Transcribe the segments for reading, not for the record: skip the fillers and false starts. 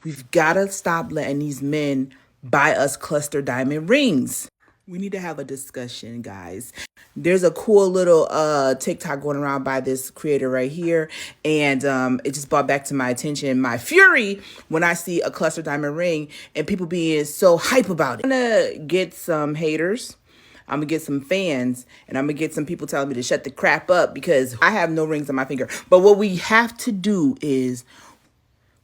We've got to stop letting these men buy us cluster diamond rings. We need to have a discussion, guys. There's a cool little TikTok going around by this creator right here, and it just brought back to my attention my fury when I see a cluster diamond ring and people being so hype about it. I'm gonna get some haters. I'm gonna get some fans, and I'm gonna get some people telling me to shut the crap up because I have no rings on my finger. But what we have to do is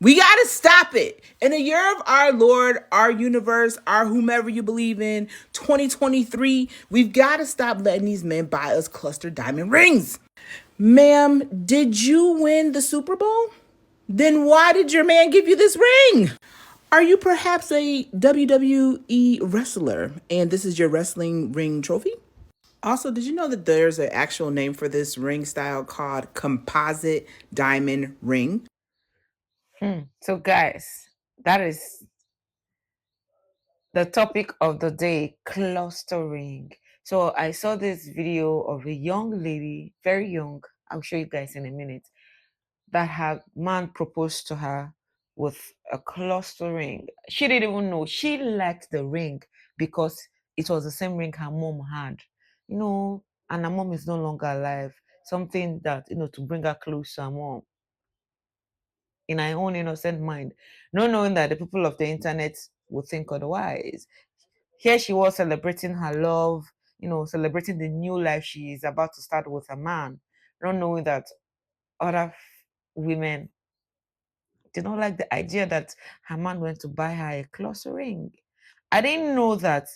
we got to stop it. In the year of our Lord, our universe, our whomever you believe in, 2023, we've got to stop letting these men buy us cluster diamond rings. Ma'am, did you win the Super Bowl? Then why did your man give you this ring? Are you perhaps a WWE wrestler and this is your wrestling ring trophy? Also, did you know that there's an actual name for this ring style called composite diamond ring? So, guys, that is the topic of the day, clustering. So, I saw this video of a young lady, very young, I'll show you guys in a minute, that her man proposed to her with a cluster ring. She didn't even know. She liked the ring because it was the same ring her mom had, and her mom is no longer alive. Something that, to bring her close to her mom in her own innocent mind, not knowing that the people of the internet would think otherwise. Here she was celebrating her love, celebrating the new life she is about to start with a man, not knowing that other women did not like the idea that her man went to buy her a close ring. I didn't know that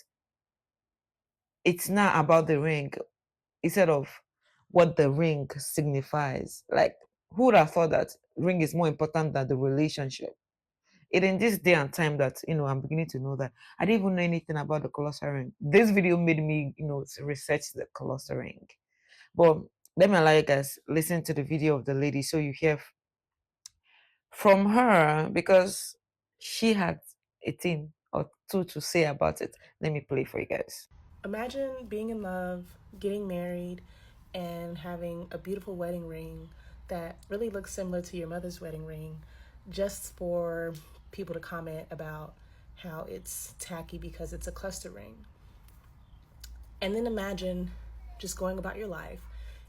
it's not about the ring instead of what the ring signifies. Like, who would have thought that ring is more important than the relationship? It in this day and time that I'm beginning to know that I didn't even know anything about the colossal ring. This video made me to research the colossal ring. But let me allow you guys listen to the video of the lady so you hear from her because she had a thing or two to say about it. Let me play for you guys. Imagine being in love, getting married, and having a beautiful wedding ring that really looks similar to your mother's wedding ring, just for people to comment about how it's tacky because it's a cluster ring. And then imagine just going about your life,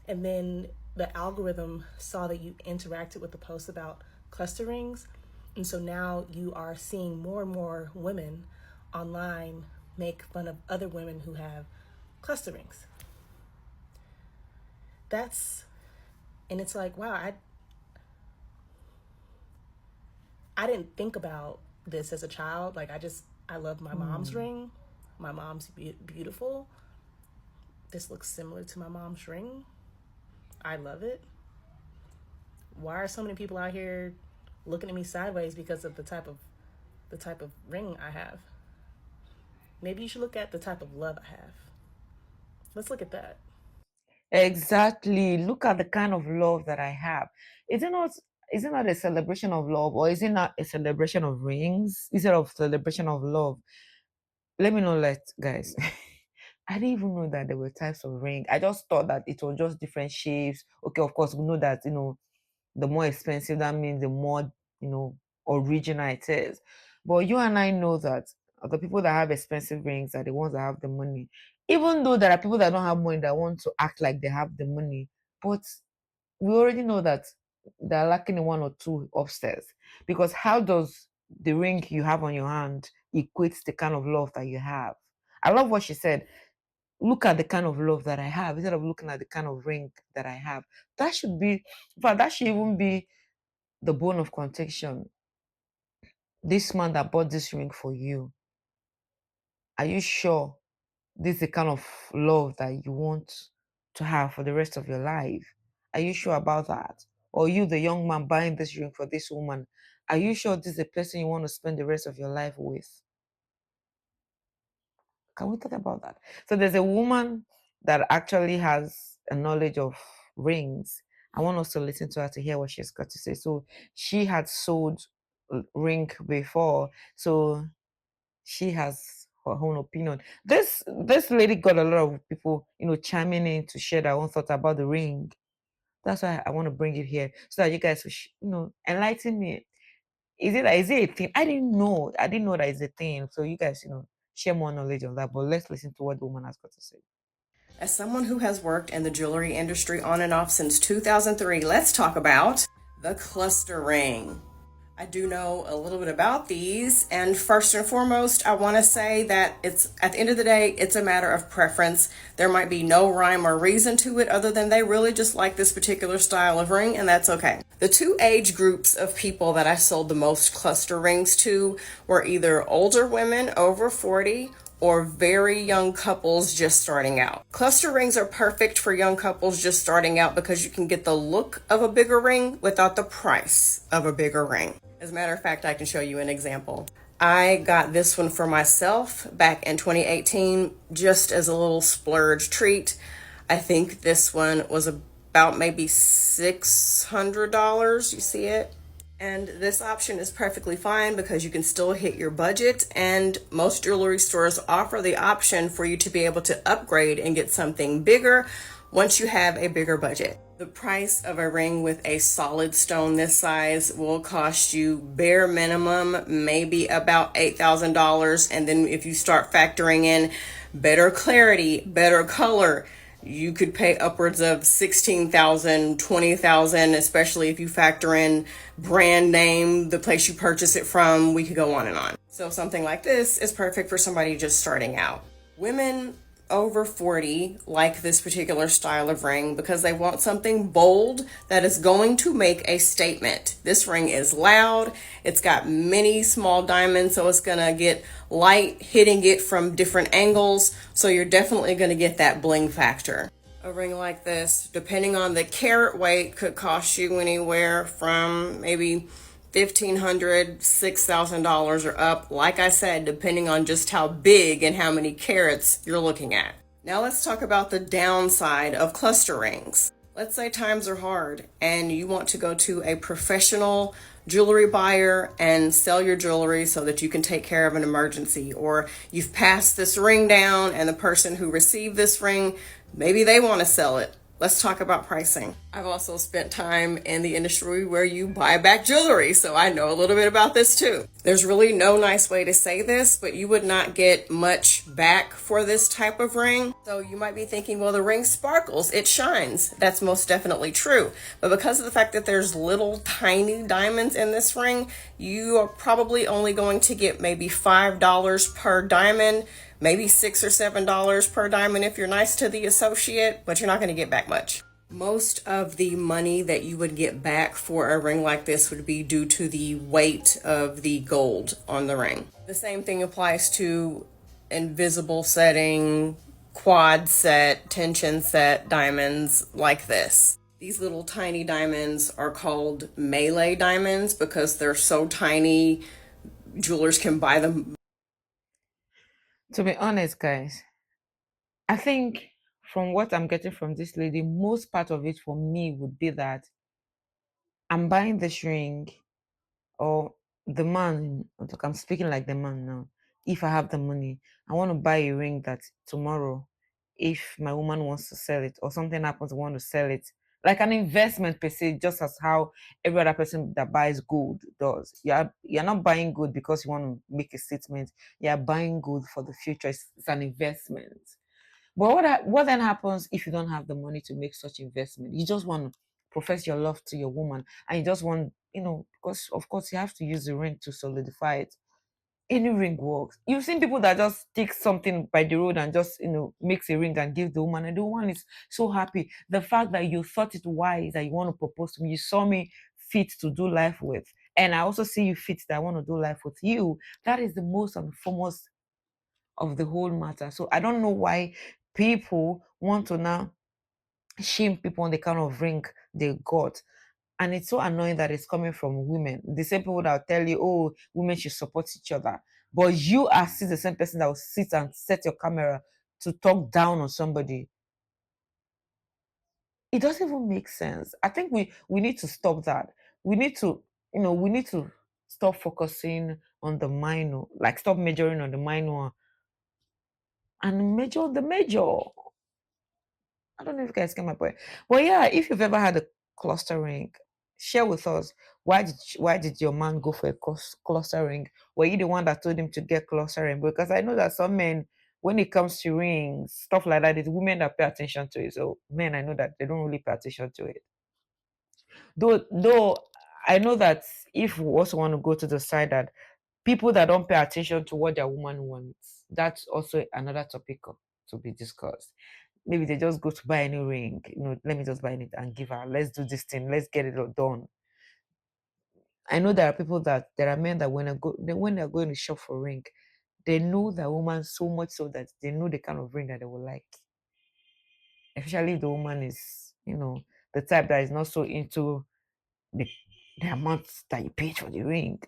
and then the algorithm saw that you interacted with the post about cluster rings, and so now you are seeing more and more women online make fun of other women who have cluster rings. And it's like, wow, I didn't think about this as a child. Like, I love my mom's ring. My mom's beautiful. This looks similar to my mom's ring. I love it. Why are so many people out here looking at me sideways because of the type of ring I have? Maybe you should look at the type of love I have. Let's look at that. Exactly. Look at the kind of love that I have. Is it not is it not a celebration of love, or is it not a celebration of rings instead of celebration of love? Let me know that, guys. I didn't even know that there were types of ring. I just thought that it was just different shapes. Okay, of course, we know that, the more expensive, that means the more, original it is. But you and I know that the people that have expensive rings are the ones that have the money. Even though there are people that don't have money that want to act like they have the money. But we already know that they're lacking in one or two upstairs. Because how does the ring you have on your hand equate the kind of love that you have? I love what she said. Look at the kind of love that I have instead of looking at the kind of ring that I have. That should be, but that should even be the bone of contention. This man that bought this ring for you, are you sure this is the kind of love that you want to have for the rest of your life? Are you sure about that? Or you, the young man buying this ring for this woman, are you sure this is the person you want to spend the rest of your life with? Can we talk about that? So there's a woman that actually has a knowledge of rings. I want us to listen to her to hear what she's got to say. So she had sold ring before, so she has her own opinion. This lady got a lot of people, chiming in to share their own thoughts about the ring. That's why I want to bring it here so that you guys will, enlighten me. is it a thing? I didn't know. I didn't know that it's a thing. So you guys, share more knowledge on that. But let's listen to what the woman has got to say. As someone who has worked in the jewelry industry on and off since 2003, let's talk about the cluster ring. I do know a little bit about these, and first and foremost, I want to say that it's at the end of the day, it's a matter of preference. There might be no rhyme or reason to it other than they really just like this particular style of ring, and that's okay. The two age groups of people that I sold the most cluster rings to were either older women over 40 or very young couples just starting out. Cluster rings are perfect for young couples just starting out because you can get the look of a bigger ring without the price of a bigger ring. As a matter of fact, I can show you an example. I got this one for myself back in 2018 just as a little splurge treat. I think this one was about maybe $600. You see it? And this option is perfectly fine because you can still hit your budget, and most jewelry stores offer the option for you to be able to upgrade and get something bigger once you have a bigger budget. The price of a ring with a solid stone this size will cost you bare minimum maybe about $8,000, and then if you start factoring in better clarity, better color, you could pay upwards of $16,000, $20,000, especially if you factor in brand name, the place you purchase it from. We could go on and on. So something like this is perfect for somebody just starting out. Women over 40 like this particular style of ring because they want something bold that is going to make a statement. This ring is loud. It's got many small diamonds, so it's going to get light hitting it from different angles. So you're definitely going to get that bling factor. A ring like this, depending on the carat weight, could cost you anywhere from maybe $1,500, $6,000 or up, like I said, depending on just how big and how many carats you're looking at. Now let's talk about the downside of cluster rings. Let's say times are hard and you want to go to a professional jewelry buyer and sell your jewelry so that you can take care of an emergency, or you've passed this ring down and the person who received this ring, maybe they want to sell it. Let's talk about pricing. I've also spent time in the industry where you buy back jewelry, so I know a little bit about this too. There's really no nice way to say this, but you would not get much back for this type of ring. So you might be thinking, well, the ring sparkles, it shines. That's most definitely true. But because of the fact that there's little tiny diamonds in this ring, you are probably only going to get maybe $5 per diamond, maybe $6 or $7 per diamond if you're nice to the associate, but you're not going to get back much. Most of the money that you would get back for a ring like this would be due to the weight of the gold on the ring. The same thing applies to invisible setting, quad set, tension set diamonds like this. These little tiny diamonds are called melee diamonds because they're so tiny, jewelers can buy them. To be honest, guys, I think from what I'm getting from this lady, most part of it for me would be that I'm buying this ring, or the man, like I'm speaking like the man now. If I have the money, I want to buy a ring that tomorrow, if my woman wants to sell it or something happens, I want to sell it. Like an investment per se, just as how every other person that buys gold does. You're not buying gold because you want to make a statement. You're buying gold for the future. It's an investment. But what then happens if you don't have the money to make such investment? You just want to profess your love to your woman, and you just want, because of course you have to use the ring to solidify it. Any ring works. You've seen people that just take something by the road and just, makes a ring and give the woman, and the woman is so happy. The fact that you thought it wise that you want to propose to me, you saw me fit to do life with, and I also see you fit that I want to do life with you. That is the most and foremost of the whole matter. So I don't know why people want to now shame people on the kind of ring they got. And it's so annoying that it's coming from women. The same people that will tell you, oh, women should support each other. But you are still the same person that will sit and set your camera to talk down on somebody. It doesn't even make sense. I think we need to stop that. We need to, we need to stop focusing on the minor, like stop measuring on the minor and measure the major. I don't know if you guys get my point. But yeah, if you've ever had a cluster ring, share with us Why did your man go for a cluster ring? Were you the one that told him to get cluster ring? Because I know that some men, when it comes to rings, stuff like that, it's women that pay attention to it. So men, I know that they don't really pay attention to it. Though I know that if we also want to go to the side that people that don't pay attention to what their woman wants, that's also another topic to be discussed. Maybe they just go to buy any ring, let me just buy it and give her. Let's do this thing. Let's get it all done. I know there are men that when they're going to shop for ring, they know the woman so much so that they know the kind of ring that they will like. Especially if the woman is, the type that is not so into the amount that you paid for the ring,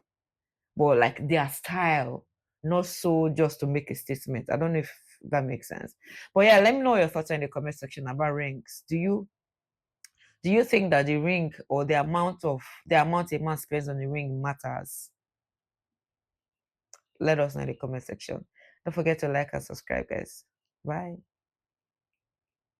but like their style, not so just to make a statement. I don't know if that makes sense. But yeah, let me know your thoughts in the comment section about rings. Do you think that the ring or the amount a man spends on the ring matters? Let us know in the comment section. Don't forget to like and subscribe, guys. Bye.